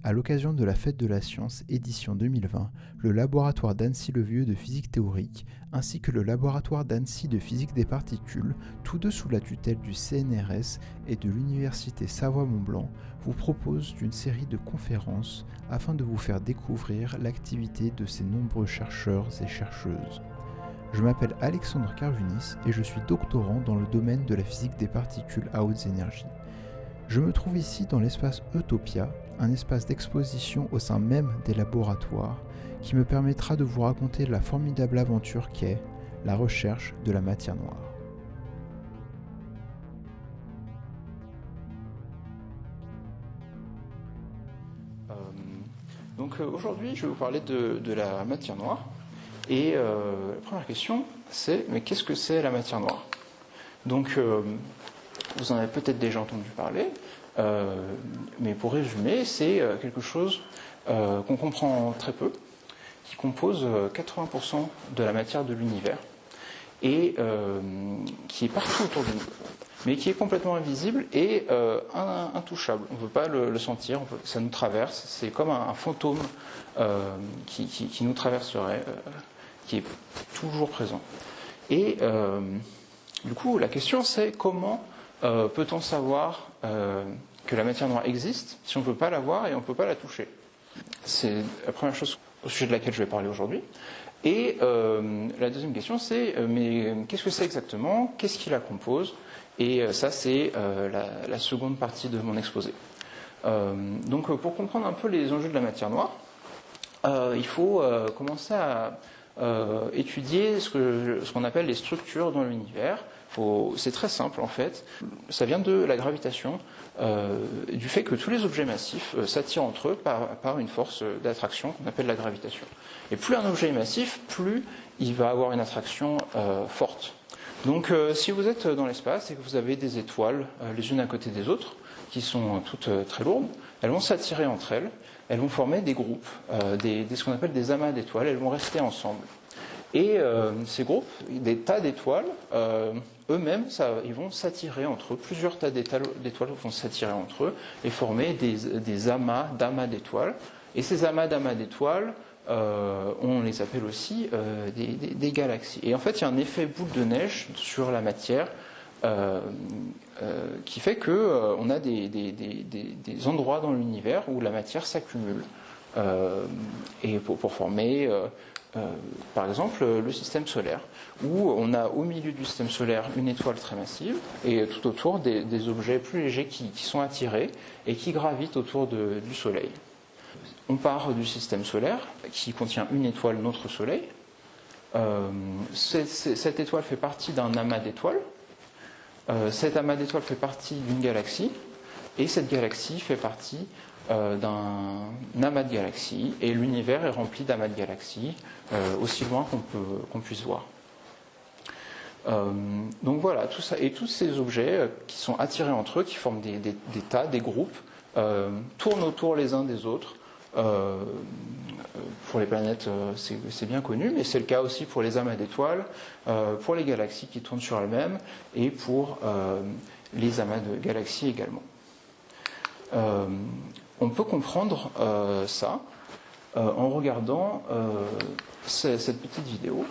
À l'occasion de la Fête de la Science édition 2020, le laboratoire d'Annecy-le-Vieux de physique théorique ainsi que le laboratoire d'Annecy de physique des particules, tous deux sous la tutelle du CNRS et de l'Université Savoie-Mont-Blanc, vous proposent une série de conférences afin de vous faire découvrir l'activité de ces nombreux chercheurs et chercheuses. Je m'appelle Alexandre Carvunis et je suis doctorant dans le domaine de la physique des particules à hautes énergies. Je me trouve ici dans l'espace Utopia, un espace d'exposition au sein même des laboratoires qui me permettra de vous raconter la formidable aventure qu'est la recherche de la matière noire. Aujourd'hui, je vais vous parler de la matière noire. Et la première question, c'est mais qu'est-ce que c'est la matière noire ? Donc, vous en avez peut-être déjà entendu parler, mais pour résumer, c'est quelque chose qu'on comprend très peu, qui compose 80% de la matière de l'univers et qui est partout autour de nous, mais qui est complètement invisible et intouchable. On ne peut pas le sentir, ça nous traverse, c'est comme un fantôme qui nous traverserait, qui est toujours présent. Et du coup, la question c'est comment peut-on savoir que la matière noire existe si on ne peut pas la voir et on ne peut pas la toucher ? C'est la première chose au sujet de laquelle je vais parler aujourd'hui. Et la deuxième question c'est mais qu'est-ce que c'est exactement ? Qu'est-ce qui la compose ? Et ça c'est la seconde partie de mon exposé. Donc pour comprendre un peu les enjeux de la matière noire, il faut commencer à étudier ce qu'on appelle les structures dans l'univers. C'est très simple en fait, ça vient de la gravitation, du fait que tous les objets massifs s'attirent entre eux par une force d'attraction qu'on appelle la gravitation. Et plus un objet est massif, plus il va avoir une attraction forte. Donc si vous êtes dans l'espace et que vous avez des étoiles les unes à côté des autres, qui sont toutes très lourdes, elles vont s'attirer entre elles, elles vont former des groupes, ce qu'on appelle des amas d'étoiles, elles vont rester ensemble. Et ces groupes, des tas d'étoiles, eux-mêmes, ils vont s'attirer entre eux, plusieurs tas d'étoiles vont s'attirer entre eux et former des amas d'amas d'étoiles. Et ces amas d'amas d'étoiles, on les appelle aussi des galaxies. Et en fait, il y a un effet boule de neige sur la matière qui fait qu'on a des endroits dans l'univers où la matière s'accumule et pour former par exemple le système solaire, où on a au milieu du système solaire une étoile très massive et tout autour des objets plus légers qui sont attirés et qui gravitent autour du Soleil. On part du système solaire qui contient une étoile, notre Soleil. Cette étoile fait partie d'un amas d'étoiles. Cet amas d'étoiles fait partie d'une galaxie, et cette galaxie fait partie d'un amas de galaxies, et l'univers est rempli d'amas de galaxies, aussi loin qu'on puisse voir. Donc voilà, tout ça, et tous ces objets qui sont attirés entre eux, qui forment des tas, des groupes, tournent autour les uns des autres. Pour les planètes, c'est bien connu, mais c'est le cas aussi pour les amas d'étoiles, pour les galaxies qui tournent sur elles-mêmes, et pour les amas de galaxies également. On peut comprendre ça en regardant cette petite vidéo,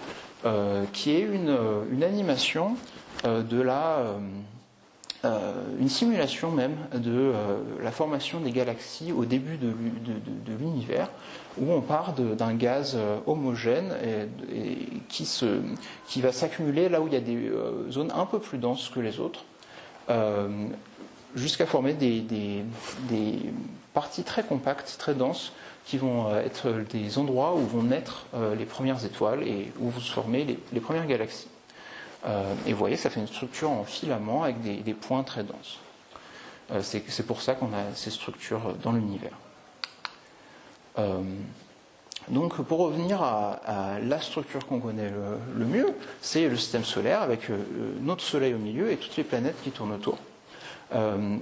qui est une animation une simulation même de la formation des galaxies au début de l'univers, où on part d'un gaz homogène et qui va s'accumuler là où il y a des zones un peu plus denses que les autres, jusqu'à former des parties très compactes, très denses, qui vont être des endroits où vont naître les premières étoiles et où vont se former les premières galaxies. Et vous voyez, ça fait une structure en filament avec des points très denses. C'est pour ça qu'on a ces structures dans l'univers. Donc, pour revenir à la structure qu'on connaît le mieux, c'est le système solaire avec notre Soleil au milieu et toutes les planètes qui tournent autour.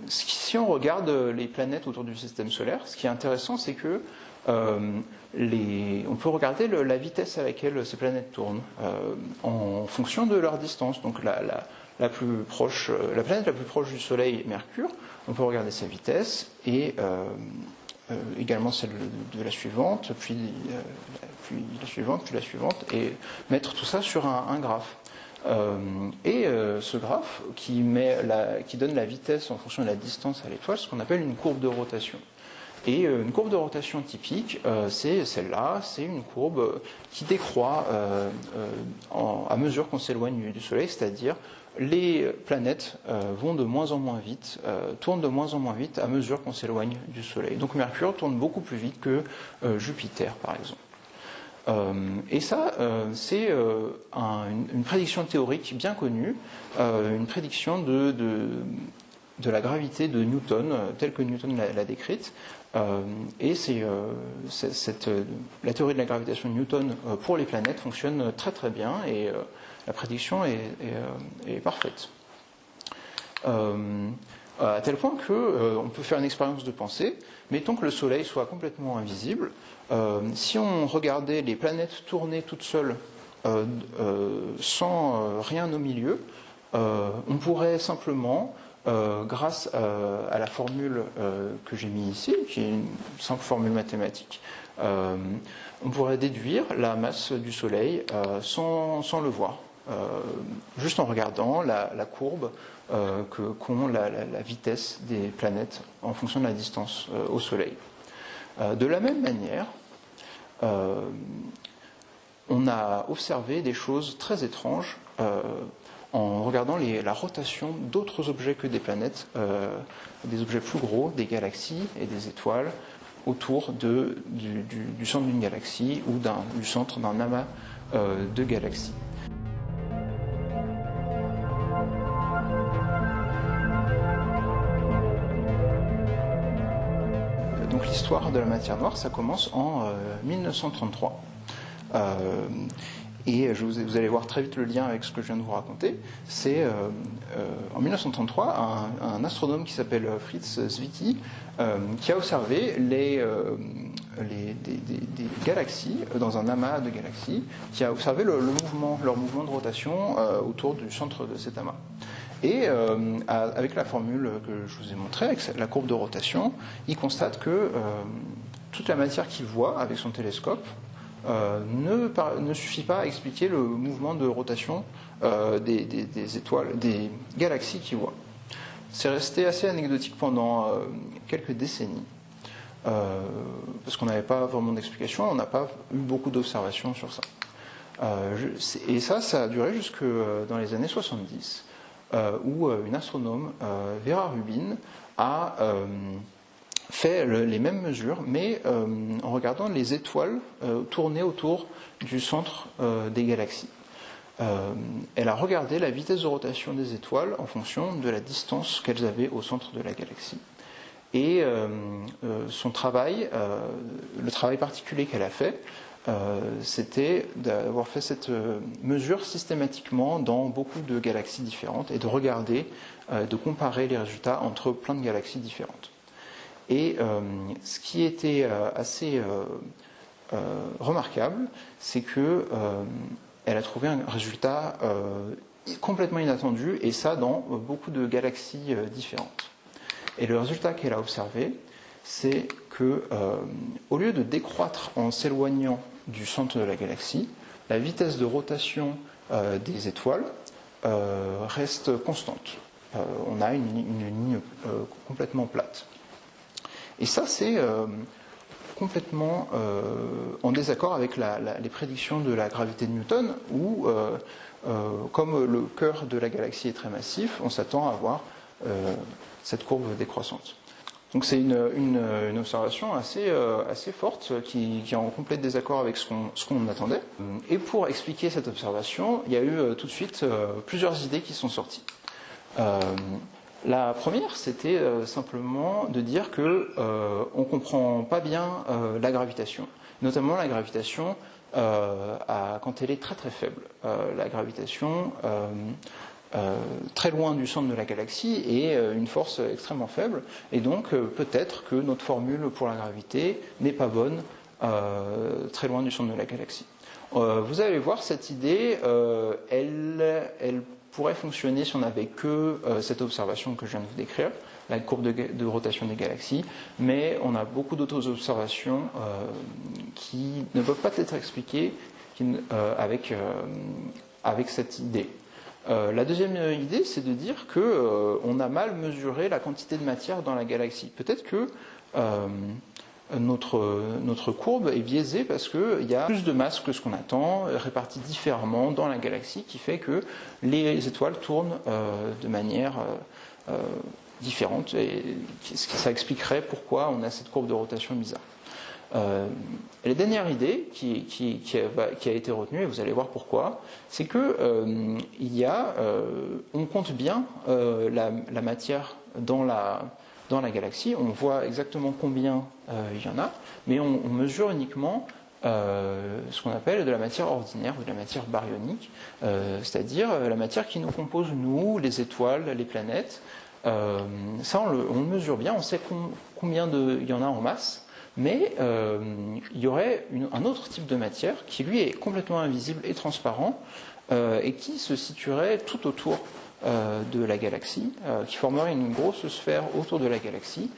Si on regarde les planètes autour du système solaire, ce qui est intéressant, c'est que on peut regarder la vitesse à laquelle ces planètes tournent en fonction de leur distance. Donc la planète la plus proche du Soleil, Mercure, on peut regarder sa vitesse et également celle de la suivante, puis la suivante, puis la suivante, et mettre tout ça sur un graphe. Ce graphe qui donne la vitesse en fonction de la distance à l'étoile, ce qu'on appelle une courbe de rotation. Et une courbe de rotation typique, c'est celle-là, c'est une courbe qui décroît à mesure qu'on s'éloigne du Soleil, c'est-à-dire les planètes vont de moins en moins vite, tournent de moins en moins vite à mesure qu'on s'éloigne du Soleil. Donc Mercure tourne beaucoup plus vite que Jupiter, par exemple. Et ça, c'est une prédiction théorique bien connue, une prédiction de la gravité de Newton, telle que Newton l'a décrite. Et la théorie de la gravitation de Newton pour les planètes fonctionne très très bien et la prédiction est parfaite. À tel point qu'on peut faire une expérience de pensée. Mettons que le Soleil soit complètement invisible. Si on regardait les planètes tourner toutes seules sans rien au milieu, on pourrait simplement, grâce à la formule que j'ai mise ici, qui est une simple formule mathématique, on pourrait déduire la masse du Soleil sans le voir, juste en regardant la courbe qu'ont la vitesse des planètes en fonction de la distance au Soleil. De la même manière, on a observé des choses très étranges en regardant la rotation d'autres objets que des planètes, des objets plus gros, des galaxies et des étoiles, autour du centre d'une galaxie ou du centre d'un amas de galaxies. Donc l'histoire de la matière noire, ça commence en 1933. Et vous allez voir très vite le lien avec ce que je viens de vous raconter. C'est en 1933 un astronome qui s'appelle Fritz Zwicky qui a observé des galaxies dans un amas de galaxies, qui a observé leur mouvement de rotation autour du centre de cet amas. Et avec la formule que je vous ai montrée, avec la courbe de rotation, il constate que toute la matière qu'il voit avec son télescope ne suffit pas à expliquer le mouvement de rotation des étoiles, des galaxies qu'il voit. C'est resté assez anecdotique pendant quelques décennies, parce qu'on n'avait pas vraiment d'explication, on n'a pas eu beaucoup d'observations sur ça. Et ça a duré jusque dans les années 70, où une astronome, Vera Rubin, a fait les mêmes mesures, mais en regardant les étoiles tourner autour du centre des galaxies. Elle a regardé la vitesse de rotation des étoiles en fonction de la distance qu'elles avaient au centre de la galaxie. Et son travail, le travail particulier qu'elle a fait, c'était d'avoir fait cette mesure systématiquement dans beaucoup de galaxies différentes et de regarder, de comparer les résultats entre plein de galaxies différentes. Et ce qui était assez remarquable, c'est que elle a trouvé un résultat complètement inattendu, et ça dans beaucoup de galaxies différentes. Et le résultat qu'elle a observé, c'est que au lieu de décroître en s'éloignant du centre de la galaxie, la vitesse de rotation des étoiles reste constante. On a une ligne complètement plate. Et ça, c'est complètement en désaccord avec les prédictions de la gravité de Newton, où, comme le cœur de la galaxie est très massif, on s'attend à avoir cette courbe décroissante. Donc c'est une observation assez forte qui est en complet désaccord avec ce qu'on attendait. Et pour expliquer cette observation, il y a eu tout de suite plusieurs idées qui sont sorties. La première, c'était simplement de dire que on comprend pas bien la gravitation, notamment la gravitation quand elle est très très faible. La gravitation très loin du centre de la galaxie est une force extrêmement faible, et donc peut-être que notre formule pour la gravité n'est pas bonne très loin du centre de la galaxie. Vous allez voir, cette idée, elle pourrait fonctionner si on n'avait que cette observation que je viens de vous décrire, la courbe de rotation des galaxies, mais on a beaucoup d'autres observations qui ne peuvent pas être expliquées avec cette idée. La deuxième idée, c'est de dire qu'on a mal mesuré la quantité de matière dans la galaxie. Peut-être que notre courbe est biaisée parce qu'il y a plus de masse que ce qu'on attend, répartie différemment dans la galaxie, qui fait que les étoiles tournent de manière différente. Et ça expliquerait pourquoi on a cette courbe de rotation bizarre. La dernière idée qui a été retenue, et vous allez voir pourquoi, c'est que on compte bien la matière dans la galaxie, on voit exactement combien il y en a, mais on mesure uniquement ce qu'on appelle de la matière ordinaire ou de la matière baryonique, c'est-à-dire la matière qui nous compose, nous, les étoiles, les planètes. Ça, on le mesure bien, on sait combien il y en a en masse. Mais il y aurait un autre type de matière qui, lui, est complètement invisible et transparent et qui se situerait tout autour de la galaxie, qui formerait une grosse sphère autour de la galaxie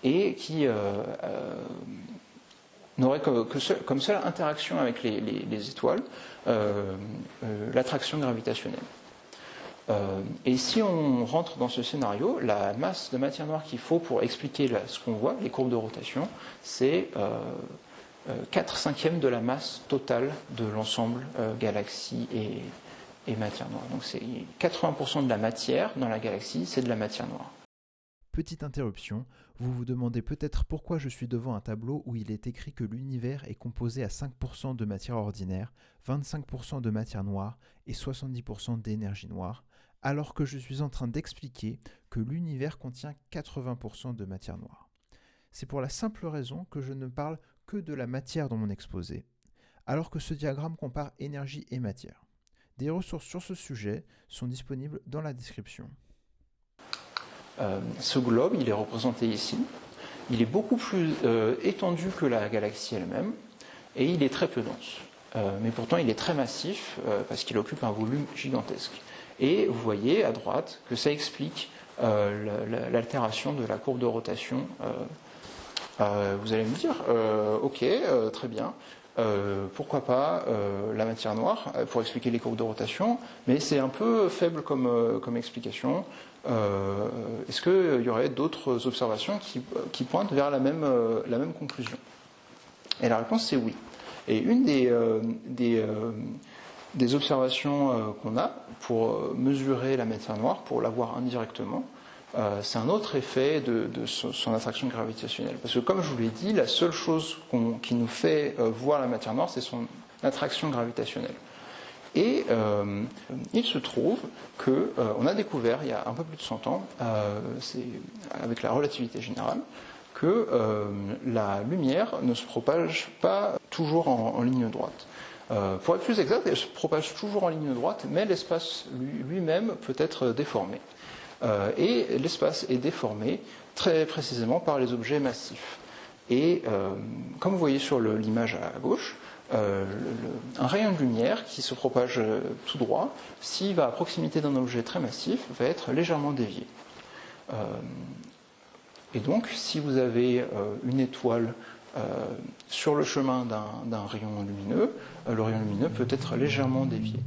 et qui n'aurait comme seule interaction avec les étoiles l'attraction gravitationnelle. Et si on rentre dans ce scénario, la masse de matière noire qu'il faut pour expliquer ce qu'on voit, les courbes de rotation, c'est 4/5 de la masse totale de l'ensemble galaxie et matière noire. Donc c'est 80% de la matière dans la galaxie, c'est de la matière noire. Petite interruption, vous vous demandez peut-être pourquoi je suis devant un tableau où il est écrit que l'univers est composé à 5% de matière ordinaire, 25% de matière noire et 70% d'énergie noire, alors que je suis en train d'expliquer que l'univers contient 80% de matière noire. C'est pour la simple raison que je ne parle que de la matière dans mon exposé, alors que ce diagramme compare énergie et matière. Des ressources sur ce sujet sont disponibles dans la description. Ce globe, il est représenté ici. Il est beaucoup plus étendu que la galaxie elle-même et il est très peu dense. Mais pourtant, il est très massif parce qu'il occupe un volume gigantesque. Et vous voyez à droite que ça explique l'altération de la courbe de rotation. Vous allez me dire, ok, très bien. Pourquoi pas la matière noire pour expliquer les courbes de rotation, mais c'est un peu faible comme explication. Est-ce qu'il y aurait d'autres observations qui pointent vers la même conclusion? Et la réponse c'est oui. Et une des observations qu'on a pour mesurer la matière noire, pour la voir indirectement, c'est un autre effet de son attraction gravitationnelle. Parce que comme je vous l'ai dit, la seule chose qui nous fait voir la matière noire, c'est son attraction gravitationnelle. Et il se trouve qu'on a découvert, il y a un peu plus de 100 ans, avec la relativité générale, que la lumière ne se propage pas toujours en ligne droite. Pour être plus exact, elle se propage toujours en ligne droite, mais l'espace lui-même peut être déformé. Et l'espace est déformé très précisément par les objets massifs. Et comme vous voyez sur l'image à gauche, un rayon de lumière qui se propage tout droit, s'il va à proximité d'un objet très massif, va être légèrement dévié. Et donc, si vous avez une étoile sur le chemin d'un rayon lumineux, le rayon lumineux peut être légèrement dévié.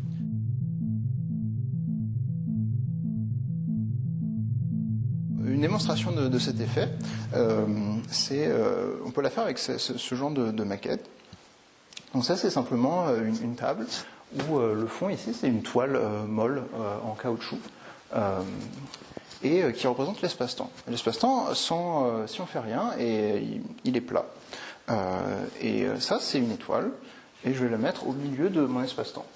Une démonstration de cet effet, on peut la faire avec ce genre de maquette. Donc ça, c'est simplement une table où le fond ici, c'est une toile molle en caoutchouc et qui représente l'espace-temps. L'espace-temps, si on fait rien, il est plat. Et ça, c'est une étoile, et je vais la mettre au milieu de mon espace-temps.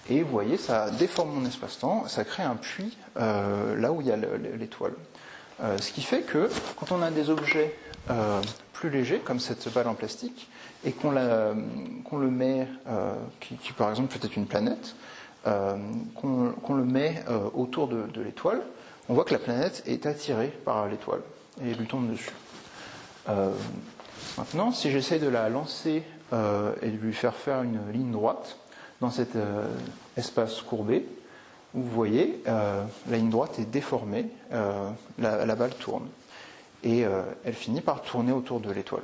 Et vous voyez, ça déforme mon espace-temps, ça crée un puits là où il y a l'étoile. Ce qui fait que quand on a des objets plus légers, comme cette balle en plastique, et qu'on le met, qui par exemple peut être une planète, qu'on le met autour de l'étoile, on voit que la planète est attirée par l'étoile et lui tombe dessus. Maintenant, si j'essaie de la lancer et de lui faire une ligne droite dans cet espace courbé, vous voyez, la ligne droite est déformée, la balle tourne. Et elle finit par tourner autour de l'étoile.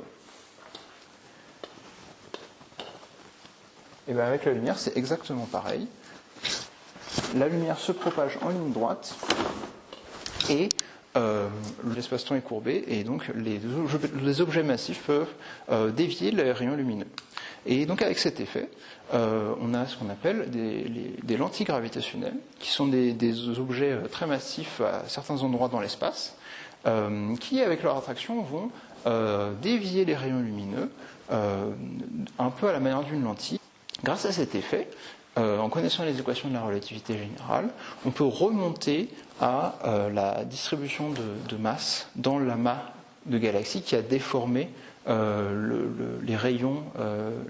Et bien avec la lumière, c'est exactement pareil. La lumière se propage en ligne droite et l'espace-temps est courbé et donc les objets massifs peuvent dévier les rayons lumineux. Et donc avec cet effet, on a ce qu'on appelle des lentilles gravitationnelles, qui sont des objets très massifs à certains endroits dans l'espace, qui avec leur attraction vont dévier les rayons lumineux un peu à la manière d'une lentille. Grâce à cet effet, en connaissant les équations de la relativité générale, on peut remonter à la distribution de masse dans l'amas de galaxies qui a déformé les rayons,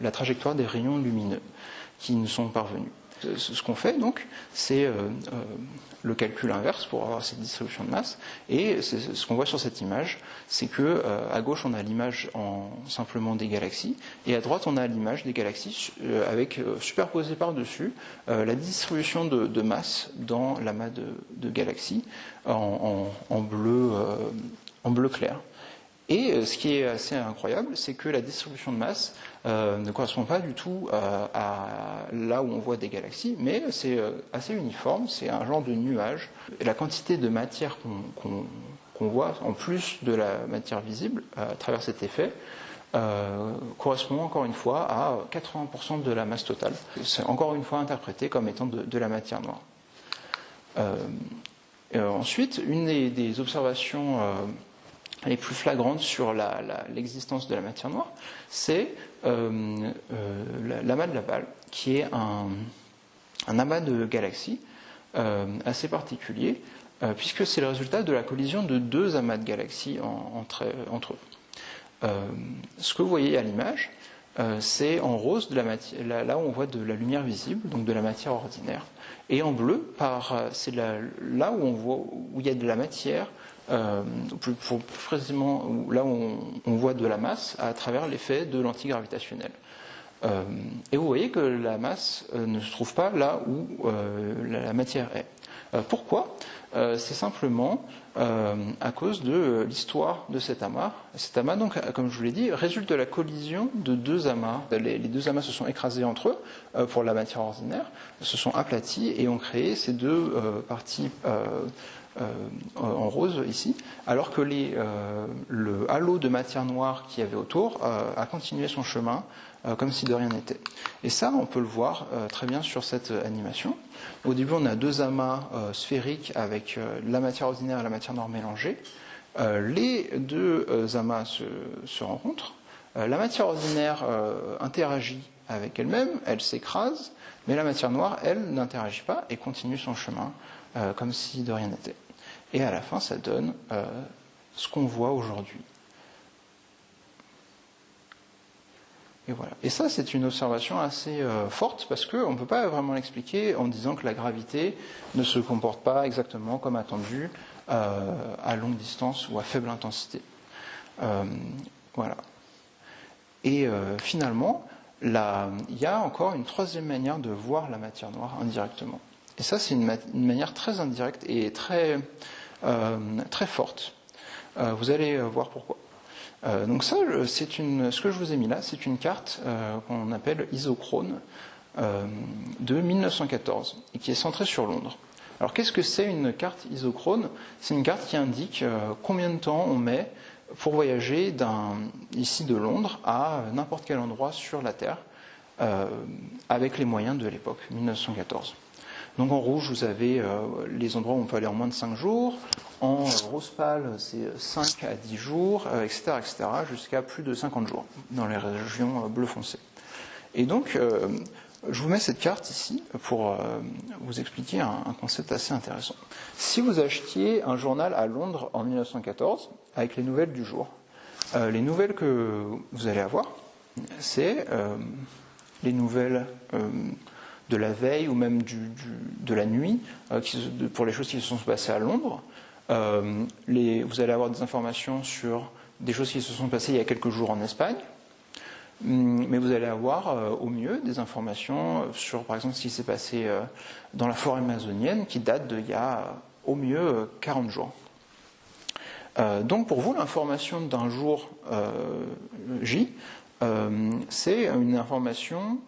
la trajectoire des rayons lumineux qui nous sont parvenus. Ce qu'on fait donc, c'est le calcul inverse pour avoir cette distribution de masse. Et ce qu'on voit sur cette image, c'est que à gauche on a l'image simplement des galaxies, et à droite on a l'image des galaxies avec superposée par-dessus la distribution de masse dans l'amas de galaxies en bleu clair. Et ce qui est assez incroyable, c'est que la distribution de masse ne correspond pas du tout à là où on voit des galaxies, mais c'est assez uniforme, c'est un genre de nuage. Et la quantité de matière qu'on voit, en plus de la matière visible, à travers cet effet, correspond encore une fois à 80% de la masse totale. C'est encore une fois interprété comme étant de la matière noire. Ensuite, une des observations les plus flagrantes sur l'existence de la matière noire, c'est l'amas de la balle, qui est un amas de galaxies assez particulier, puisque c'est le résultat de la collision de deux amas de galaxies entre eux. Ce que vous voyez à l'image, c'est en rose là où on voit de la lumière visible, donc de la matière ordinaire, et en bleu, c'est là où on voit où il y a de la matière. Plus précisément là où on voit de la masse à travers l'effet de lentilles gravitationnelles. Et vous voyez que la masse ne se trouve pas là où la matière est. Pourquoi ? C'est simplement à cause de l'histoire de cet amas. Cet amas, donc, comme je vous l'ai dit, résulte de la collision de deux amas. Les deux amas se sont écrasés entre eux pour la matière ordinaire, se sont aplatis et ont créé ces deux parties en rose ici, alors que le halo de matière noire qu'il y avait autour a continué son chemin comme si de rien n'était. Et ça, on peut le voir très bien sur cette animation. Au début, on a deux amas sphériques avec la matière ordinaire et la matière noire mélangées. Les deux amas se rencontrent. La matière ordinaire interagit avec elle-même, elle s'écrase, mais la matière noire, elle, n'interagit pas et continue son chemin comme si de rien n'était. Et à la fin, ça donne ce qu'on voit aujourd'hui. Et voilà. Et ça, c'est une observation assez forte, parce qu'on ne peut pas vraiment l'expliquer en disant que la gravité ne se comporte pas exactement comme attendu à longue distance ou à faible intensité. Voilà. Et finalement, il y a encore une troisième manière de voir la matière noire indirectement. Et ça, c'est une manière très indirecte et très forte. Vous allez voir pourquoi. Donc ça, ce que je vous ai mis là, c'est une carte qu'on appelle isochrone de 1914 et qui est centrée sur Londres. Alors qu'est-ce que c'est une carte isochrone ? C'est une carte qui indique combien de temps on met pour voyager ici de Londres à n'importe quel endroit sur la Terre avec les moyens de l'époque, 1914. Donc en rouge, vous avez les endroits où on peut aller en moins de 5 jours. En rose pâle, c'est 5 à 10 jours, etc., jusqu'à plus de 50 jours dans les régions bleu foncé. Et donc, je vous mets cette carte ici pour vous expliquer un concept assez intéressant. Si vous achetiez un journal à Londres en 1914, avec les nouvelles du jour, les nouvelles que vous allez avoir, c'est les nouvelles de la veille ou même de la nuit, pour les choses qui se sont passées à Londres. Vous allez avoir des informations sur des choses qui se sont passées il y a quelques jours en Espagne, mais vous allez avoir au mieux des informations sur, par exemple, ce qui s'est passé dans la forêt amazonienne qui date d'il y a au mieux 40 jours. Donc pour vous, l'information d'un jour J, c'est une information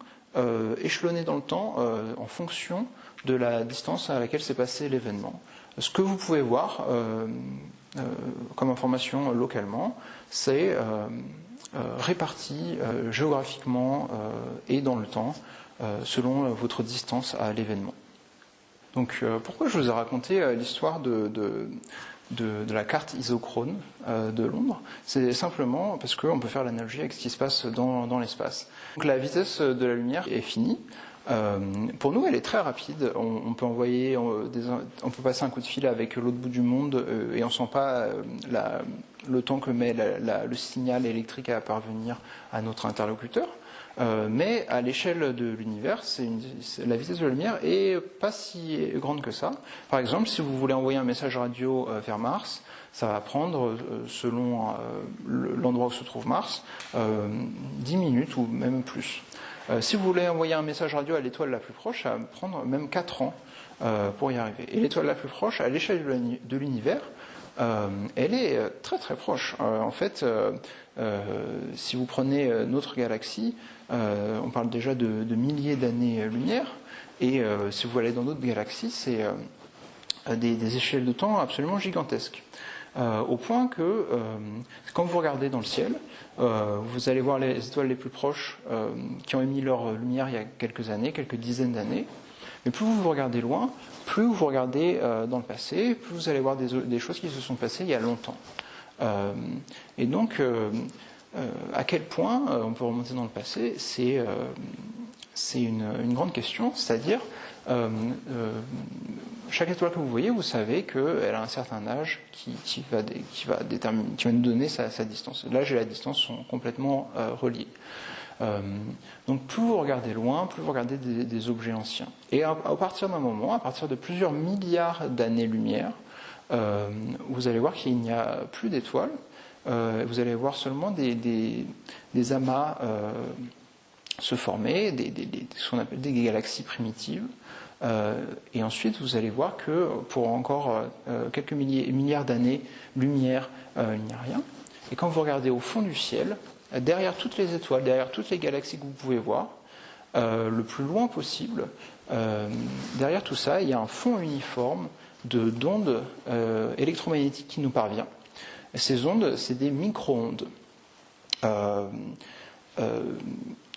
échelonnée dans le temps en fonction de la distance à laquelle s'est passé l'événement. Ce que vous pouvez voir comme information localement, c'est réparti géographiquement et dans le temps selon votre distance à l'événement. Donc pourquoi je vous ai raconté l'histoire de la carte isochrone de Londres? C'est simplement parce qu'on peut faire l'analogie avec ce qui se passe dans l'espace. Donc la vitesse de la lumière est finie. Pour nous, elle est très rapide. On peut envoyer, on peut passer un coup de fil avec l'autre bout du monde et on ne sent pas le temps que met le signal électrique à parvenir à notre interlocuteur. Mais à l'échelle de l'univers, la vitesse de la lumière est pas si grande que ça. Par exemple, si vous voulez envoyer un message radio vers Mars, ça va prendre, selon l'endroit où se trouve Mars, 10 minutes ou même plus. Si vous voulez envoyer un message radio à l'étoile la plus proche, ça va prendre même 4 ans pour y arriver. Et l'étoile la plus proche, à l'échelle de l'univers, elle est très très proche. En fait, si vous prenez notre galaxie, on parle déjà de milliers d'années-lumière, et si vous allez dans d'autres galaxies, c'est des échelles de temps absolument gigantesques. Au point que, quand vous regardez dans le ciel, vous allez voir les étoiles les plus proches qui ont émis leur lumière il y a quelques années, quelques dizaines d'années, mais plus vous regardez loin, plus vous regardez dans le passé, plus vous allez voir des choses qui se sont passées il y a longtemps. Et donc, à quel point on peut remonter dans le passé, c'est une grande question, c'est-à-dire chaque étoile que vous voyez, vous savez qu'elle a un certain âge qui va nous donner sa distance. L'âge et la distance sont complètement reliés. Donc plus vous regardez loin, plus vous regardez des objets anciens. Et à partir d'un moment, à partir de plusieurs milliards d'années-lumière, vous allez voir qu'il n'y a plus d'étoiles. Vous allez voir seulement des amas se former, ce qu'on appelle des galaxies primitives. Et ensuite, vous allez voir que pour encore quelques milliards d'années-lumière, il n'y a rien. Et quand vous regardez au fond du ciel, derrière toutes les étoiles, derrière toutes les galaxies que vous pouvez voir, le plus loin possible, derrière tout ça, il y a un fond uniforme d'ondes électromagnétiques qui nous parvient. Et ces ondes, c'est des micro-ondes.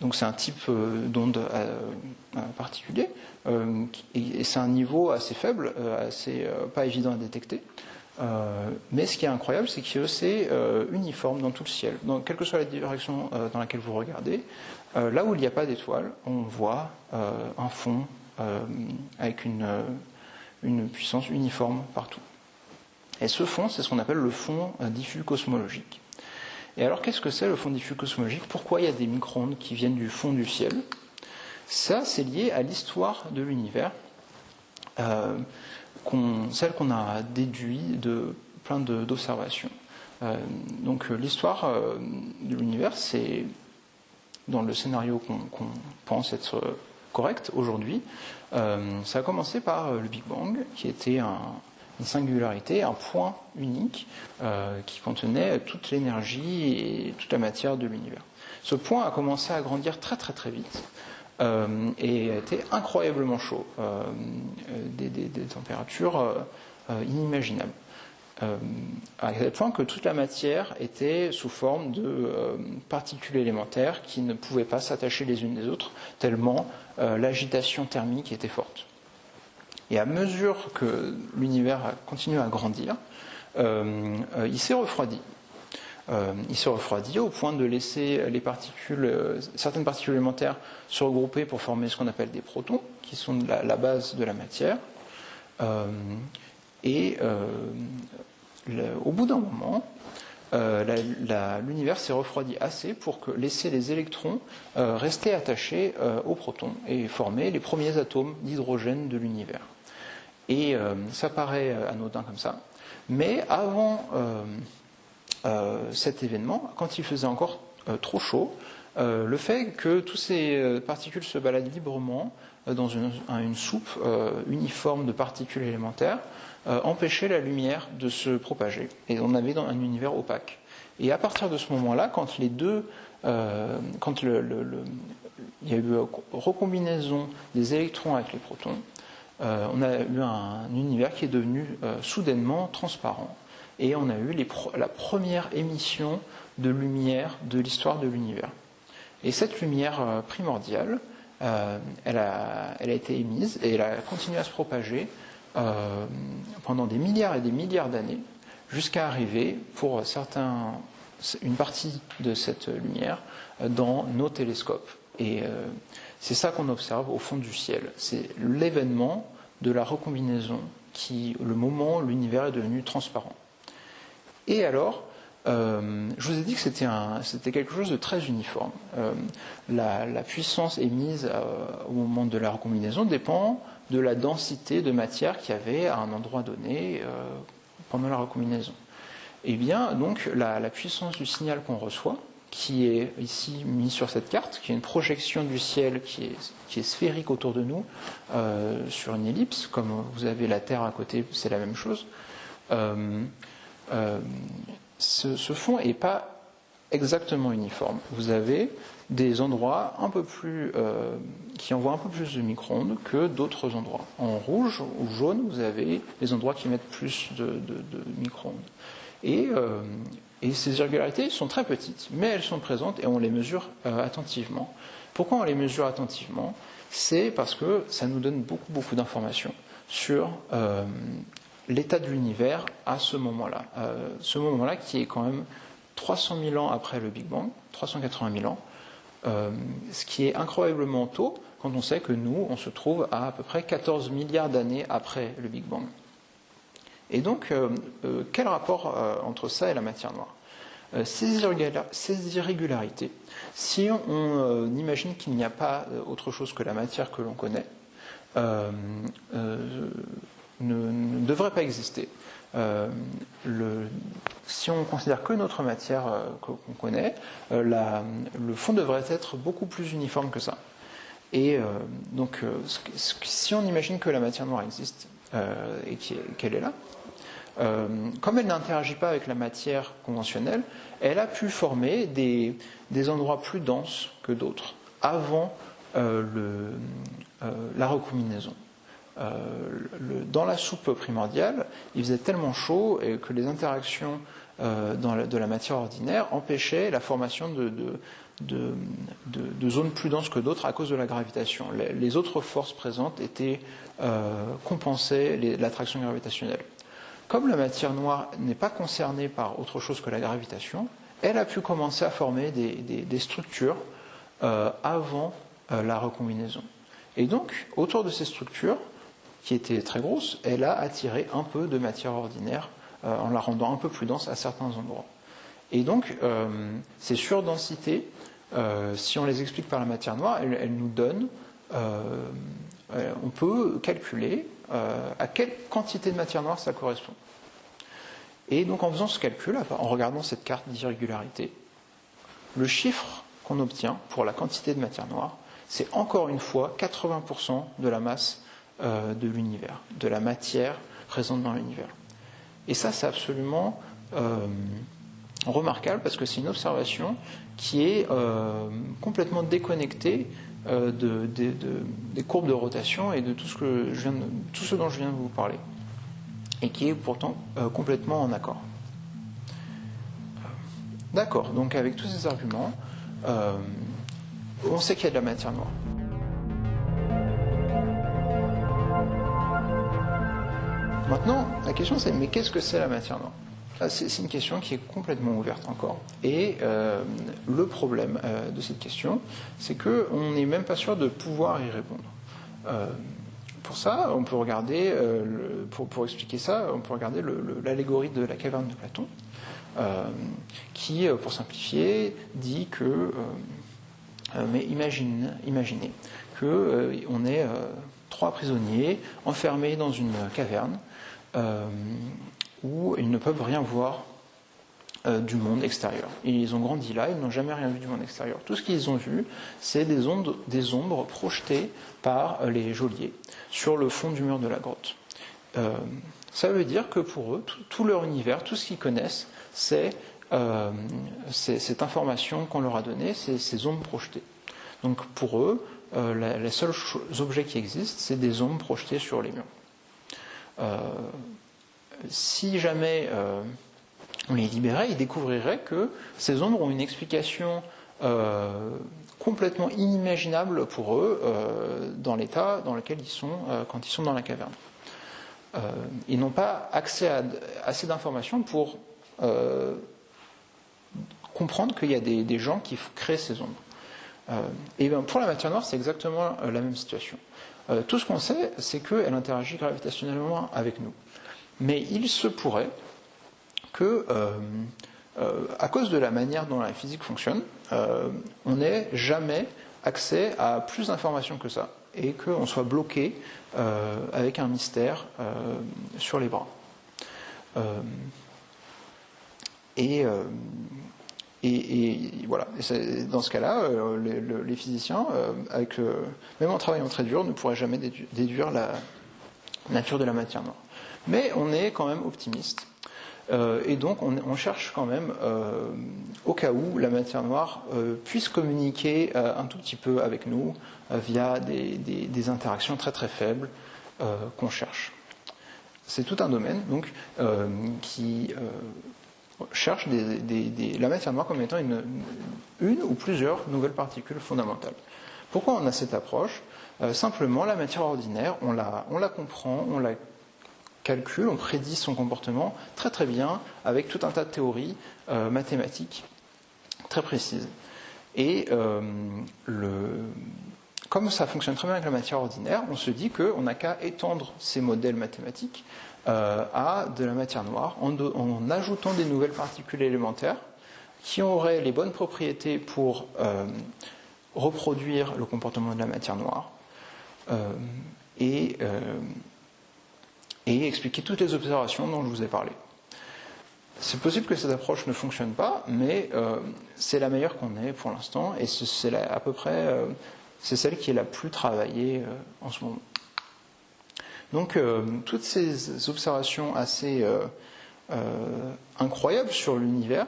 Donc c'est un type d'onde particulier, et c'est un niveau assez faible, assez pas évident à détecter. Mais ce qui est incroyable, c'est que c'est uniforme dans tout le ciel. Donc, quelle que soit la direction dans laquelle vous regardez, là où il n'y a pas d'étoiles, on voit un fond avec une puissance uniforme partout. Et ce fond, c'est ce qu'on appelle le fond diffus cosmologique. Et alors, qu'est-ce que c'est le fond diffus cosmologique? Pourquoi il y a des micro-ondes qui viennent du fond du ciel? Ça, c'est lié à l'histoire de l'univers, celle qu'on a déduit de plein d'observations. Donc, l'histoire de l'univers, c'est, dans le scénario qu'on pense être correct aujourd'hui, ça a commencé par le Big Bang, qui était une singularité, un point unique qui contenait toute l'énergie et toute la matière de l'univers. Ce point a commencé à grandir très très très vite et a été incroyablement chaud, des températures inimaginables. À tel point que toute la matière était sous forme de particules élémentaires qui ne pouvaient pas s'attacher les unes des autres, tellement l'agitation thermique était forte. Et à mesure que l'univers a continué à grandir, il s'est refroidi. Il s'est refroidi au point de laisser certaines particules élémentaires se regrouper pour former ce qu'on appelle des protons, qui sont la base de la matière. Au bout d'un moment, l'univers s'est refroidi assez pour laisser les électrons rester attachés aux protons et former les premiers atomes d'hydrogène de l'univers. Et ça paraît anodin comme ça, mais avant cet événement, quand il faisait encore trop chaud, le fait que toutes ces particules se baladent librement dans une soupe uniforme de particules élémentaires empêchait la lumière de se propager. Et on avait un univers opaque. Et à partir de ce moment-là, quand les deux, quand il y a eu recombinaison des électrons avec les protons, on a eu un univers qui est devenu soudainement transparent. Et on a eu la première émission de lumière de l'histoire de l'univers. Et cette lumière primordiale, elle a été émise et elle a continué à se propager pendant des milliards et des milliards d'années, jusqu'à arriver, pour une partie de cette lumière, dans nos télescopes. Et c'est ça qu'on observe au fond du ciel. C'est l'événement de la recombinaison, le moment où l'univers est devenu transparent. Et alors, je vous ai dit que c'était quelque chose de très uniforme. La puissance émise au moment de la recombinaison dépend de la densité de matière qu'il y avait à un endroit donné pendant la recombinaison. Et bien, donc, la puissance du signal qu'on reçoit, qui est ici mis sur cette carte, qui est une projection du ciel qui est sphérique autour de nous, sur une ellipse, comme vous avez la Terre à côté, c'est la même chose. Ce fond n'est pas exactement uniforme. Vous avez des endroits un peu plus qui envoient un peu plus de micro-ondes que d'autres endroits. En rouge ou jaune, vous avez les endroits qui émettent plus de micro-ondes. Et ces irrégularités sont très petites, mais elles sont présentes et on les mesure attentivement. Pourquoi on les mesure attentivement? C'est parce que ça nous donne beaucoup d'informations sur l'état de l'univers à ce moment-là. Ce moment-là qui est quand même 300 000 ans après le Big Bang, 380 000 ans, ce qui est incroyablement tôt quand on sait que nous, on se trouve à peu près 14 milliards d'années après le Big Bang. Et donc, quel rapport entre ça et la matière noire? Ces irrégularités, si on imagine qu'il n'y a pas autre chose que la matière que l'on connaît, ne devrait pas exister. Si on considère que notre matière qu'on connaît, le fond devrait être beaucoup plus uniforme que ça. Et donc, si on imagine que la matière noire existe et qu'elle est là, comme elle n'interagit pas avec la matière conventionnelle, elle a pu former des endroits plus denses que d'autres avant la recombinaison. Dans la soupe primordiale, il faisait tellement chaud que les interactions de la matière ordinaire empêchaient la formation de zones plus denses que d'autres à cause de la gravitation. Les autres forces présentes compensaient l'attraction gravitationnelle. Comme la matière noire n'est pas concernée par autre chose que la gravitation, elle a pu commencer à former des structures avant la recombinaison. Et donc, autour de ces structures, qui étaient très grosses, elle a attiré un peu de matière ordinaire en la rendant un peu plus dense à certains endroits. Et donc, ces surdensités, si on les explique par la matière noire, elles nous donnent, on peut calculer à quelle quantité de matière noire ça correspond. Et donc en faisant ce calcul, en regardant cette carte d'irrégularité, le chiffre qu'on obtient pour la quantité de matière noire, c'est encore une fois 80% de la masse de l'univers, de la matière présente dans l'univers. Et ça, c'est absolument remarquable parce que c'est une observation qui est complètement déconnectée des courbes de rotation et de tout ce dont je viens de vous parler, et qui est pourtant complètement en accord. D'accord, donc avec tous ces arguments, on sait qu'il y a de la matière noire. Maintenant, la question c'est, mais qu'est-ce que c'est la matière noire? C'est une question qui est complètement ouverte encore. Et le problème de cette question, c'est qu'on n'est même pas sûr de pouvoir y répondre. Pour ça, on peut regarder, pour expliquer ça, on peut regarder l'allégorie de la caverne de Platon, qui, pour simplifier, dit que, mais imaginez qu'on est 3 prisonniers enfermés dans une caverne où ils ne peuvent rien voir du monde extérieur. Ils ont grandi là, ils n'ont jamais rien vu du monde extérieur. Tout ce qu'ils ont vu, c'est des ombres projetées par les geôliers sur le fond du mur de la grotte. Ça veut dire que pour eux, tout leur univers, tout ce qu'ils connaissent, c'est cette information qu'on leur a donnée, c'est ces ombres projetées. Donc pour eux, les seuls objets qui existent, c'est des ombres projetées sur les murs. Si jamais on les libérait, ils découvriraient que ces ombres ont une explication complètement inimaginable pour eux dans l'état dans lequel ils sont quand ils sont dans la caverne. Ils n'ont pas accès à assez d'informations pour comprendre qu'il y a des gens qui créent ces ombres. Et bien pour la matière noire, c'est exactement la même situation. Tout ce qu'on sait, c'est qu'elle interagit gravitationnellement avec nous. Mais il se pourrait que, à cause de la manière dont la physique fonctionne, on n'ait jamais accès à plus d'informations que ça, et qu'on soit bloqué avec un mystère sur les bras. Et voilà. Et dans ce cas-là, les physiciens, même en travaillant très dur, ne pourraient jamais déduire la nature de la matière noire. Mais on est quand même optimiste. Et donc on cherche quand même, au cas où la matière noire puisse communiquer un tout petit peu avec nous via des interactions très très faibles qu'on cherche. C'est tout un domaine donc qui cherche la matière noire comme étant une ou plusieurs nouvelles particules fondamentales. Pourquoi on a cette approche ? Simplement, la matière ordinaire, on la comprend, on la calcule, on prédit son comportement très très bien avec tout un tas de théories mathématiques très précises. Et comme ça fonctionne très bien avec la matière ordinaire, on se dit qu'on n'a qu'à étendre ces modèles mathématiques à de la matière noire en ajoutant des nouvelles particules élémentaires qui auraient les bonnes propriétés pour reproduire le comportement de la matière noire et expliquer toutes les observations dont je vous ai parlé. C'est possible que cette approche ne fonctionne pas, mais c'est la meilleure qu'on ait pour l'instant, et c'est à peu près c'est celle qui est la plus travaillée en ce moment. Donc toutes ces observations assez incroyables sur l'univers,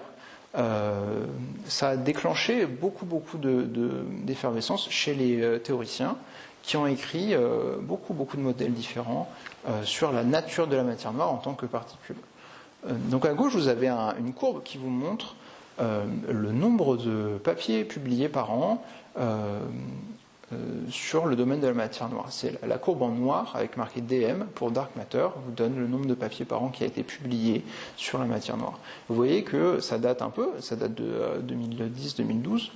ça a déclenché beaucoup d'effervescence chez les théoriciens qui ont écrit beaucoup de modèles différents sur la nature de la matière noire en tant que particule. Donc à gauche, vous avez une courbe qui vous montre le nombre de papiers publiés par an sur le domaine de la matière noire. C'est la courbe en noir avec marqué DM pour Dark Matter vous donne le nombre de papiers par an qui a été publié sur la matière noire. Vous voyez que ça date un peu, ça date de 2010-2012.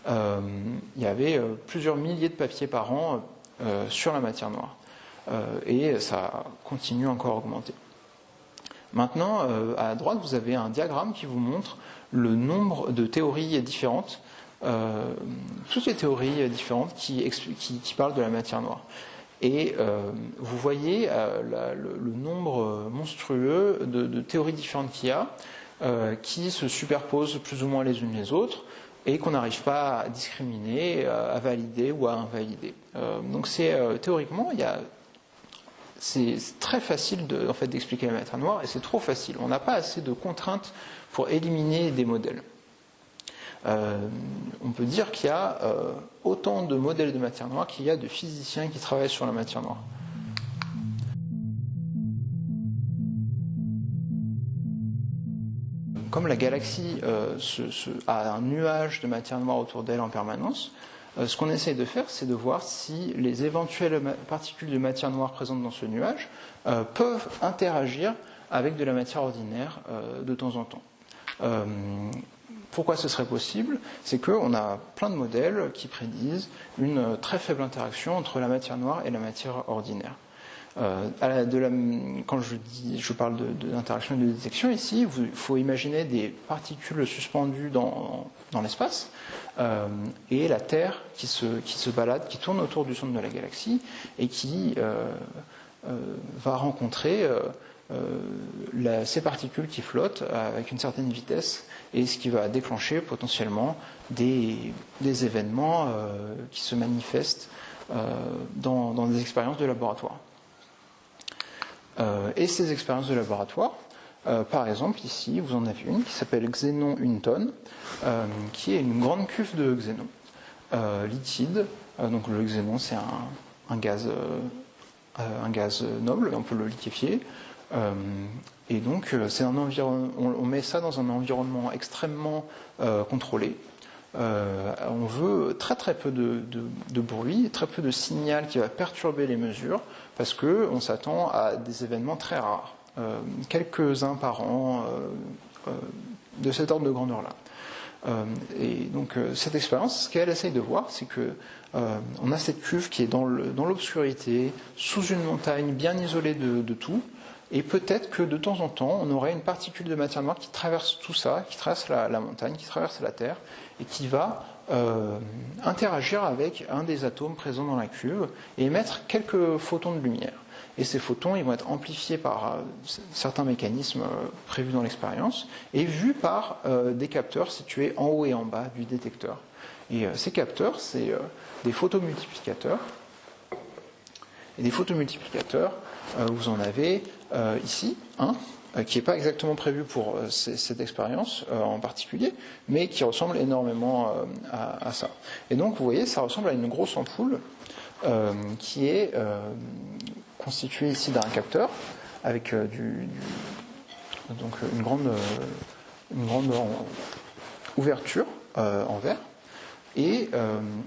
Il y avait plusieurs milliers de papiers par an sur la matière noire. Et ça continue encore à augmenter. Maintenant, à droite, vous avez un diagramme qui vous montre le nombre de théories différentes, toutes les théories différentes qui parlent de la matière noire. Et vous voyez le nombre monstrueux de théories différentes qu'il y a, qui se superposent plus ou moins les unes les autres, et qu'on n'arrive pas à discriminer, à valider ou à invalider. Donc théoriquement, c'est très facile d'expliquer la matière noire, et c'est trop facile. On n'a pas assez de contraintes pour éliminer des modèles. On peut dire qu'il y a autant de modèles de matière noire qu'il y a de physiciens qui travaillent sur la matière noire. Comme la galaxie a un nuage de matière noire autour d'elle en permanence, ce qu'on essaie de faire, c'est de voir si les éventuelles particules de matière noire présentes dans ce nuage peuvent interagir avec de la matière ordinaire de temps en temps. Pourquoi ce serait possible ? C'est qu'on a plein de modèles qui prédisent une très faible interaction entre la matière noire et la matière ordinaire. Quand je parle d'interaction et de détection, ici, il faut imaginer des particules suspendues dans l'espace et la Terre qui se balade, qui tourne autour du centre de la galaxie et qui va rencontrer ces particules qui flottent avec une certaine vitesse, et ce qui va déclencher potentiellement des événements qui se manifestent dans des expériences de laboratoire. Et ces expériences de laboratoire, par exemple ici vous en avez une qui s'appelle Xénon 1 tonne, qui est une grande cuve de xénon liquide. Donc le xénon c'est un gaz noble, on peut le liquéfier. Et donc c'est un on met ça dans un environnement extrêmement contrôlé. On veut très peu de bruit, très peu de signal qui va perturber les mesures, parce qu'on s'attend à des événements très rares, quelques-uns par an, de cet ordre de grandeur-là. Et donc cette expérience, ce qu'elle essaye de voir, c'est que on a cette cuve qui est dans l'obscurité, sous une montagne bien isolée de tout, et peut-être que de temps en temps, on aurait une particule de matière noire qui traverse tout ça, qui traverse la montagne, qui traverse la Terre, et qui va interagir avec un des atomes présents dans la cuve et émettre quelques photons de lumière. Et ces photons, ils vont être amplifiés par certains mécanismes prévus dans l'expérience et vus par des capteurs situés en haut et en bas du détecteur. Et ces capteurs, c'est des photomultiplicateurs. Et des photomultiplicateurs, vous en avez ici un, qui n'est pas exactement prévu pour cette expérience en particulier, mais qui ressemble énormément à ça. Et donc, vous voyez, ça ressemble à une grosse ampoule qui est constituée ici d'un capteur avec donc une grande ouverture en verre, et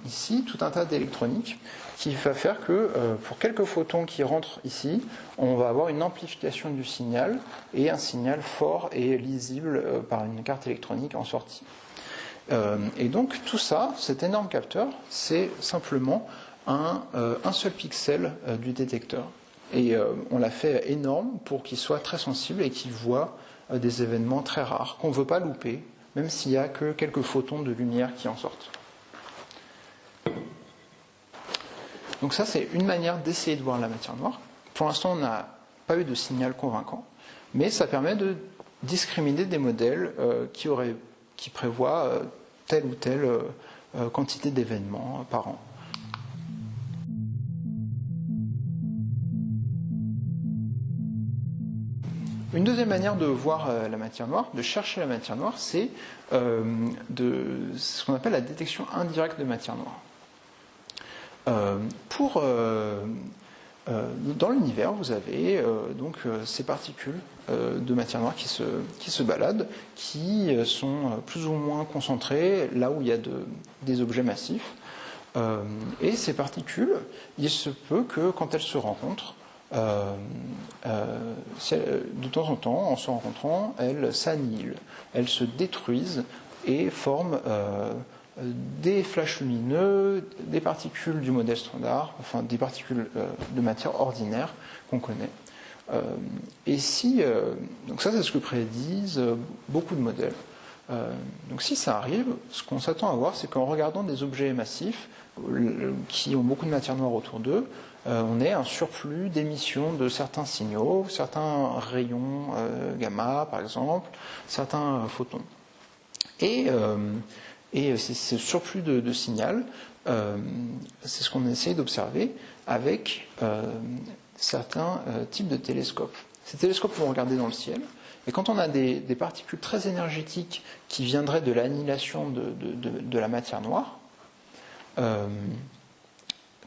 ici tout un tas d'électronique qui va faire que pour quelques photons qui rentrent ici, on va avoir une amplification du signal et un signal fort et lisible par une carte électronique en sortie. Et donc tout ça, cet énorme capteur, c'est simplement un seul pixel du détecteur. Et on l'a fait énorme pour qu'il soit très sensible et qu'il voit des événements très rares qu'on ne veut pas louper, même s'il n'y a que quelques photons de lumière qui en sortent. Donc ça, c'est une manière d'essayer de voir la matière noire. Pour l'instant, on n'a pas eu de signal convaincant, mais ça permet de discriminer des modèles qui prévoient telle ou telle quantité d'événements par an. Une deuxième manière de voir la matière noire, de chercher la matière noire, c'est ce qu'on appelle la détection indirecte de matière noire. Dans l'univers, vous avez donc ces particules de matière noire qui se baladent, qui sont plus ou moins concentrées là où il y a des objets massifs. Et ces particules, il se peut que quand elles se rencontrent, de temps en temps, en se rencontrant, elles s'annihilent, elles se détruisent et forment des flashs lumineux, des particules du modèle standard, enfin des particules de matière ordinaire qu'on connaît. Donc ça, c'est ce que prédisent beaucoup de modèles. Donc si ça arrive, ce qu'on s'attend à voir, c'est qu'en regardant des objets massifs qui ont beaucoup de matière noire autour d'eux, on ait un surplus d'émission de certains signaux, certains rayons gamma par exemple, certains photons. Et ce surplus de signal, c'est ce qu'on essaie d'observer avec certains types de télescopes. Ces télescopes vont regarder dans le ciel, et quand on a des particules très énergétiques qui viendraient de l'annihilation de la matière noire,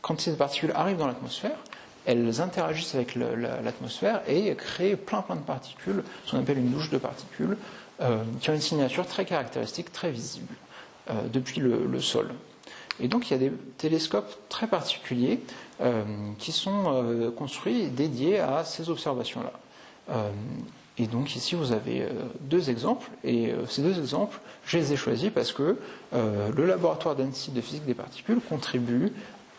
quand ces particules arrivent dans l'atmosphère, elles interagissent avec l'atmosphère et créent plein de particules, ce qu'on appelle une douche de particules, qui ont une signature très caractéristique, très visible, depuis le sol. Et donc il y a des télescopes très particuliers qui sont construits et dédiés à ces observations-là. Et donc ici vous avez deux exemples, et ces deux exemples, je les ai choisis parce que le laboratoire d'Annecy de physique des particules contribue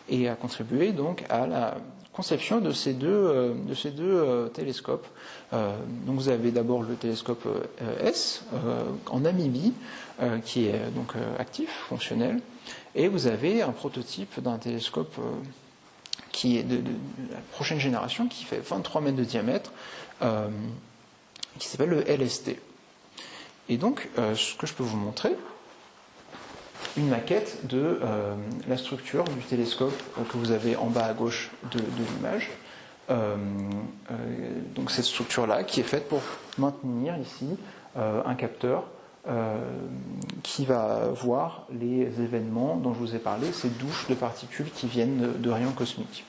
et a contribué donc à la conception de ces deux télescopes. Donc vous avez d'abord le télescope S en Namibie, qui est donc actif, fonctionnel, et vous avez un prototype d'un télescope qui est de la prochaine génération, qui fait 23 mètres de diamètre, qui s'appelle le LST. Et donc, ce que je peux vous montrer, une maquette de la structure du télescope que vous avez en bas à gauche de l'image. Donc cette structure-là qui est faite pour maintenir ici un capteur qui va voir les événements dont je vous ai parlé, ces douches de particules qui viennent de rayons cosmiques.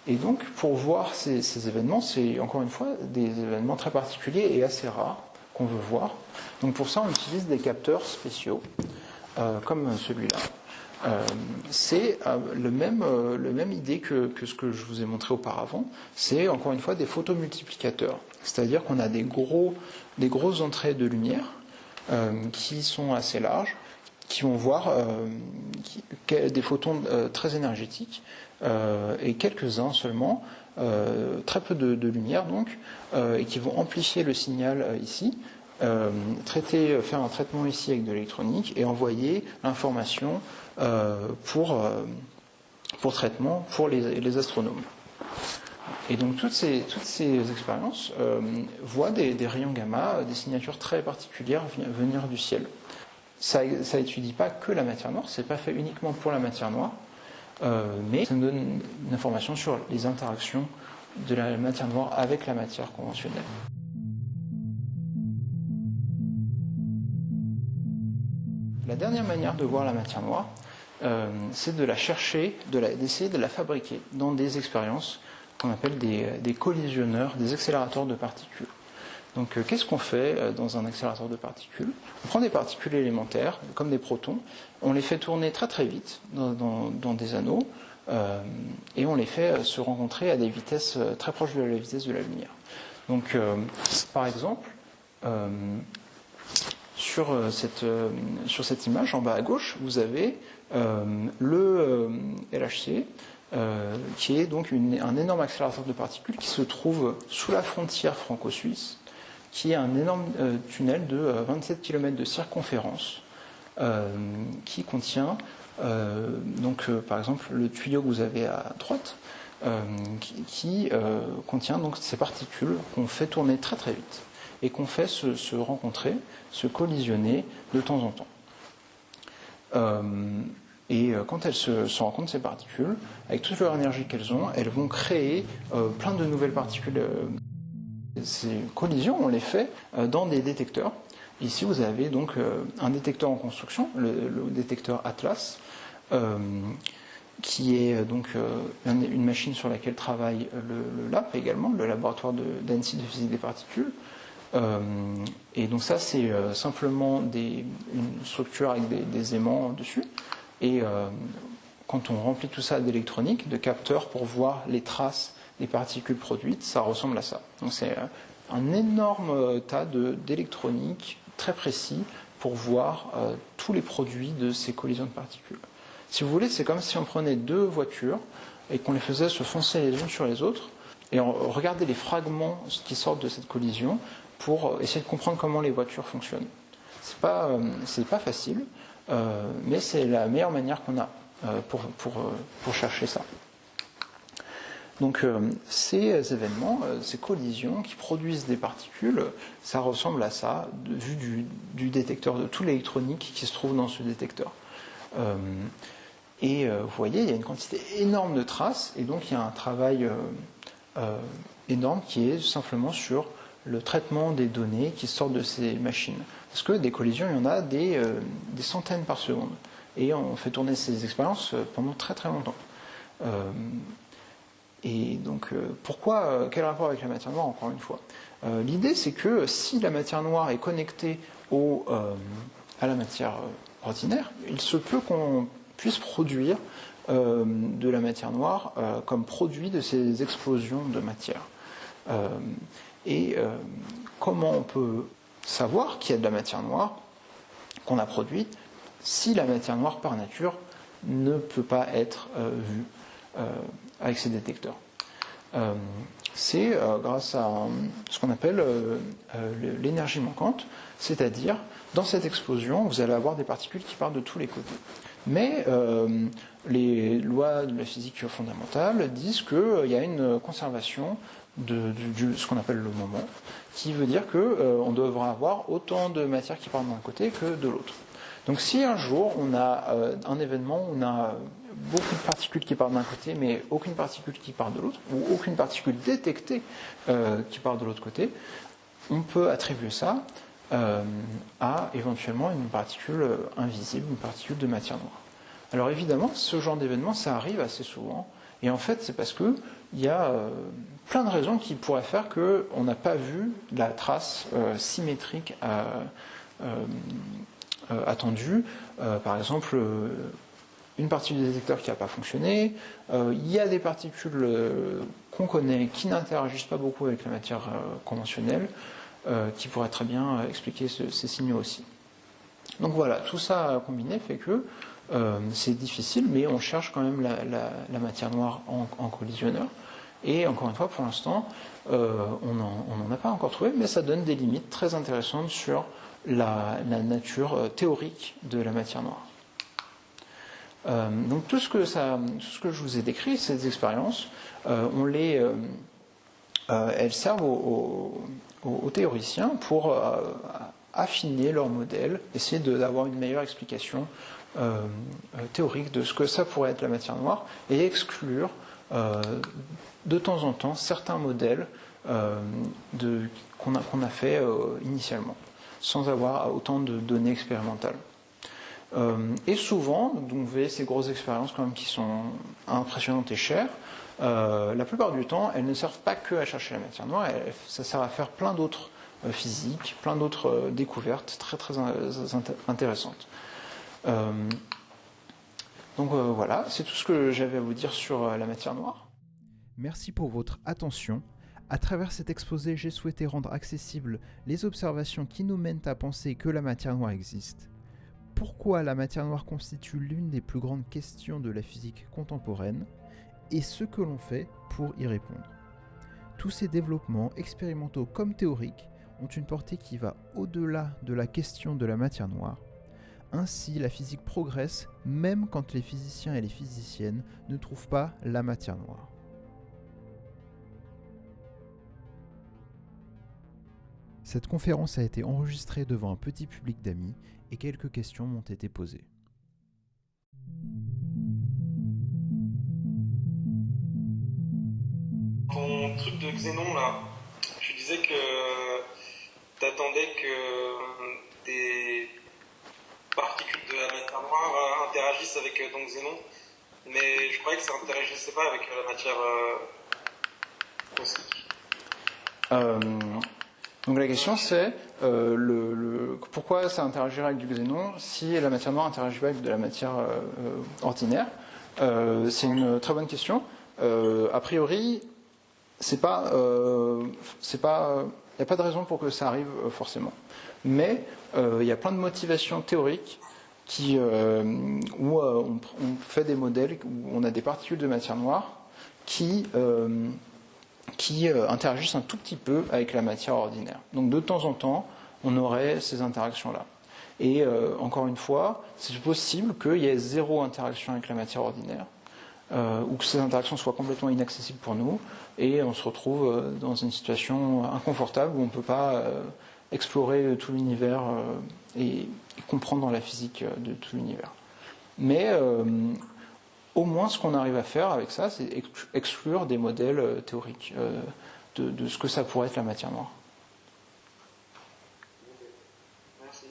Et donc pour voir ces événements, c'est encore une fois des événements très particuliers et assez rares qu'on veut voir. Donc pour ça on utilise des capteurs spéciaux comme celui-là. C'est le même idée que ce que je vous ai montré auparavant. C'est encore une fois des photomultiplicateurs. C'est-à-dire qu'on a des grosses entrées de lumière qui sont assez larges, qui vont voir des photons très énergétiques et quelques-uns seulement, très peu de lumière donc, et qui vont amplifier le signal ici. Faire un traitement ici avec de l'électronique et envoyer l'information pour traitement pour les astronomes. Et donc toutes ces expériences voient des rayons gamma, des signatures très particulières venir du ciel. Ça étudie pas que la matière noire, c'est pas fait uniquement pour la matière noire, mais ça nous donne une information sur les interactions de la matière noire avec la matière conventionnelle. La dernière manière de voir la matière noire, c'est de la chercher, d'essayer de la fabriquer dans des expériences qu'on appelle des collisionneurs, des accélérateurs de particules. Donc qu'est-ce qu'on fait dans un accélérateur de particules? On prend des particules élémentaires, comme des protons, on les fait tourner très très vite dans des anneaux, et on les fait se rencontrer à des vitesses très proches de la vitesse de la lumière. Donc par exemple, sur cette image, en bas à gauche, vous avez le LHC, qui est donc un énorme accélérateur de particules qui se trouve sous la frontière franco-suisse, qui est un énorme tunnel de 27 km de circonférence, qui contient, par exemple, le tuyau que vous avez à droite, qui contient donc ces particules qu'on fait tourner très très vite et qu'on fait se rencontrer, se collisionner de temps en temps. Et quand elles se rencontrent, ces particules, avec toute leur énergie qu'elles ont, elles vont créer plein de nouvelles particules. Ces collisions, on les fait dans des détecteurs. Ici, vous avez donc un détecteur en construction, le détecteur Atlas, qui est donc une machine sur laquelle travaille le LAP également, le laboratoire d'Annecy de physique des particules. Et donc ça, c'est simplement une structure avec des aimants dessus. Et quand on remplit tout ça d'électronique, de capteurs pour voir les traces des particules produites, ça ressemble à ça. Donc c'est un énorme tas d'électronique très précis pour voir tous les produits de ces collisions de particules. Si vous voulez, c'est comme si on prenait deux voitures et qu'on les faisait se foncer les unes sur les autres et on regardait les fragments qui sortent de cette collision pour essayer de comprendre comment les voitures fonctionnent. C'est pas facile, mais c'est la meilleure manière qu'on a pour chercher ça. Donc ces événements, ces collisions qui produisent des particules, ça ressemble à ça, vu du détecteur, de toute l'électronique qui se trouve dans ce détecteur. Vous voyez, il y a une quantité énorme de traces, et donc il y a un travail énorme qui est simplement sur le traitement des données qui sortent de ces machines. Parce que des collisions, il y en a des centaines par seconde. Et on fait tourner ces expériences pendant très très longtemps. Et donc, quel rapport avec la matière noire, encore une fois? L'idée, c'est que si la matière noire est connectée à la matière ordinaire, il se peut qu'on puisse produire de la matière noire comme produit de ces explosions de matière. Comment on peut savoir qu'il y a de la matière noire qu'on a produite si la matière noire, par nature, ne peut pas être vue avec ces détecteurs? C'est grâce à ce qu'on appelle l'énergie manquante, c'est-à-dire dans cette explosion, vous allez avoir des particules qui partent de tous les côtés. Mais les lois de la physique fondamentale disent qu'il y a une conservation de ce qu'on appelle le moment, qui veut dire qu'on devra avoir autant de matière qui part d'un côté que de l'autre. Donc si un jour on a un événement où on a beaucoup de particules qui partent d'un côté mais aucune particule qui part de l'autre, ou aucune particule détectée qui part de l'autre côté, on peut attribuer ça à éventuellement une particule invisible, une particule de matière noire. Alors évidemment, ce genre d'événement, ça arrive assez souvent, et en fait c'est parce qu'il y a plein de raisons qui pourraient faire qu'on n'a pas vu la trace symétrique attendue. Par exemple, une partie du détecteur qui n'a pas fonctionné, il y a des particules qu'on connaît qui n'interagissent pas beaucoup avec la matière conventionnelle, qui pourraient très bien expliquer ces signaux aussi. Donc voilà, tout ça combiné fait que c'est difficile, mais on cherche quand même la matière noire en collisionneur. Et encore une fois, pour l'instant, on n'en a pas encore trouvé, mais ça donne des limites très intéressantes sur la nature théorique de la matière noire. Donc tout ce que je vous ai décrit, ces expériences, elles servent aux théoriciens pour affiner leur modèle, essayer d'avoir une meilleure explication théorique de ce que ça pourrait être la matière noire, et exclure de temps en temps certains modèles qu'on a fait initialement, sans avoir autant de données expérimentales. Et souvent, donc vous voyez ces grosses expériences quand même qui sont impressionnantes et chères, la plupart du temps, elles ne servent pas que à chercher la matière noire, ça sert à faire plein d'autres physiques, plein d'autres découvertes très très intéressantes. Donc voilà, c'est tout ce que j'avais à vous dire sur la matière noire. Merci pour votre attention. À travers cet exposé, j'ai souhaité rendre accessibles les observations qui nous mènent à penser que la matière noire existe. Pourquoi la matière noire constitue l'une des plus grandes questions de la physique contemporaine et ce que l'on fait pour y répondre. Tous ces développements, expérimentaux comme théoriques, ont une portée qui va au-delà de la question de la matière noire. Ainsi, la physique progresse même quand les physiciens et les physiciennes ne trouvent pas la matière noire. Cette conférence a été enregistrée devant un petit public d'amis et quelques questions m'ont été posées. Ton truc de xénon là, tu disais que t'attendais que des particules de la matière noire interagissent avec ton xénon, mais je croyais que ça interagissait pas avec la matière cosmique. Donc la question c'est pourquoi ça interagirait avec du xénon si la matière noire interagit pas avec de la matière ordinaire. C'est une très bonne question. A priori, il n'y a pas de raison pour que ça arrive forcément. Mais il y a plein de motivations théoriques où on fait des modèles où on a des particules de matière noire qui interagissent un tout petit peu avec la matière ordinaire. Donc de temps en temps, on aurait ces interactions-là. Et encore une fois, c'est possible qu'il y ait zéro interaction avec la matière ordinaire, ou que ces interactions soient complètement inaccessibles pour nous, et on se retrouve dans une situation inconfortable où on ne peut pas explorer tout l'univers et comprendre la physique de tout l'univers. Mais au moins, ce qu'on arrive à faire avec ça, c'est exclure des modèles théoriques de ce que ça pourrait être la matière noire. Merci.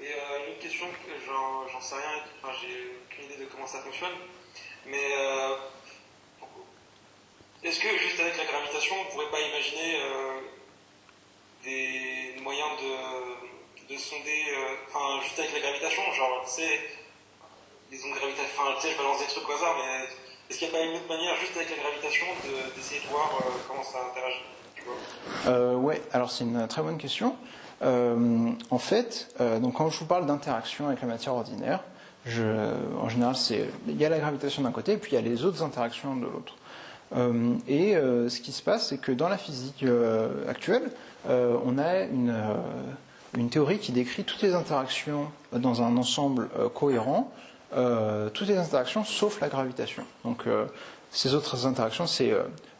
Et une autre question, j'en sais rien, enfin, j'ai aucune idée de comment ça fonctionne, mais est-ce que juste avec la gravitation, on ne pourrait pas imaginer des moyens de sonder, juste avec la gravitation, genre, tu sais, des ondes gravitationnelles, tu sais, je balance des trucs au hasard, mais est-ce qu'il n'y a pas une autre manière, juste avec la gravitation, d'essayer de voir comment ça interagit, tu vois ? Ouais, alors c'est une très bonne question. En fait, donc quand je vous parle d'interaction avec la matière ordinaire, en général, il y a la gravitation d'un côté, et puis il y a les autres interactions de l'autre. Ce qui se passe, c'est que dans la physique actuelle, on a une théorie qui décrit toutes les interactions dans un ensemble cohérent, toutes les interactions sauf la gravitation. Donc ces autres interactions, c'est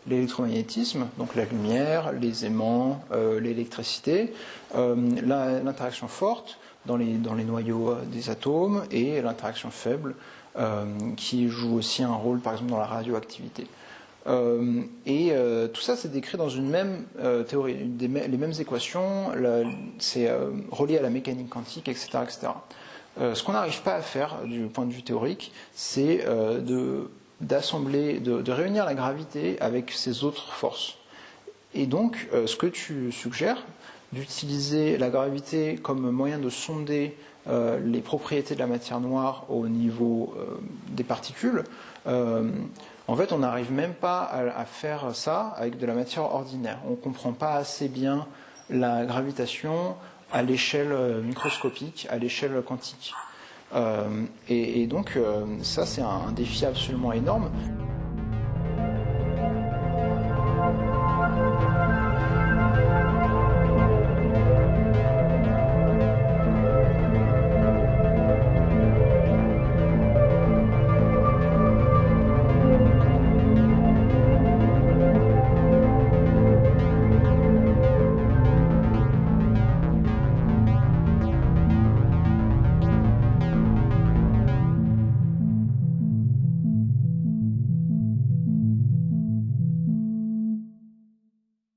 l'électromagnétisme, donc la lumière, les aimants, l'électricité, l'interaction forte dans les noyaux des atomes et l'interaction faible qui joue aussi un rôle par exemple dans la radioactivité. Tout ça c'est décrit dans une même théorie, les mêmes équations, c'est relié à la mécanique quantique, etc. etc. Ce qu'on n'arrive pas à faire du point de vue théorique, c'est d'assembler, de réunir la gravité avec ces autres forces. Et donc, ce que tu suggères, d'utiliser la gravité comme moyen de sonder les propriétés de la matière noire au niveau des particules, en fait, on n'arrive même pas à faire ça avec de la matière ordinaire. On ne comprend pas assez bien la gravitation à l'échelle microscopique, à l'échelle quantique. Donc, ça, c'est un défi absolument énorme.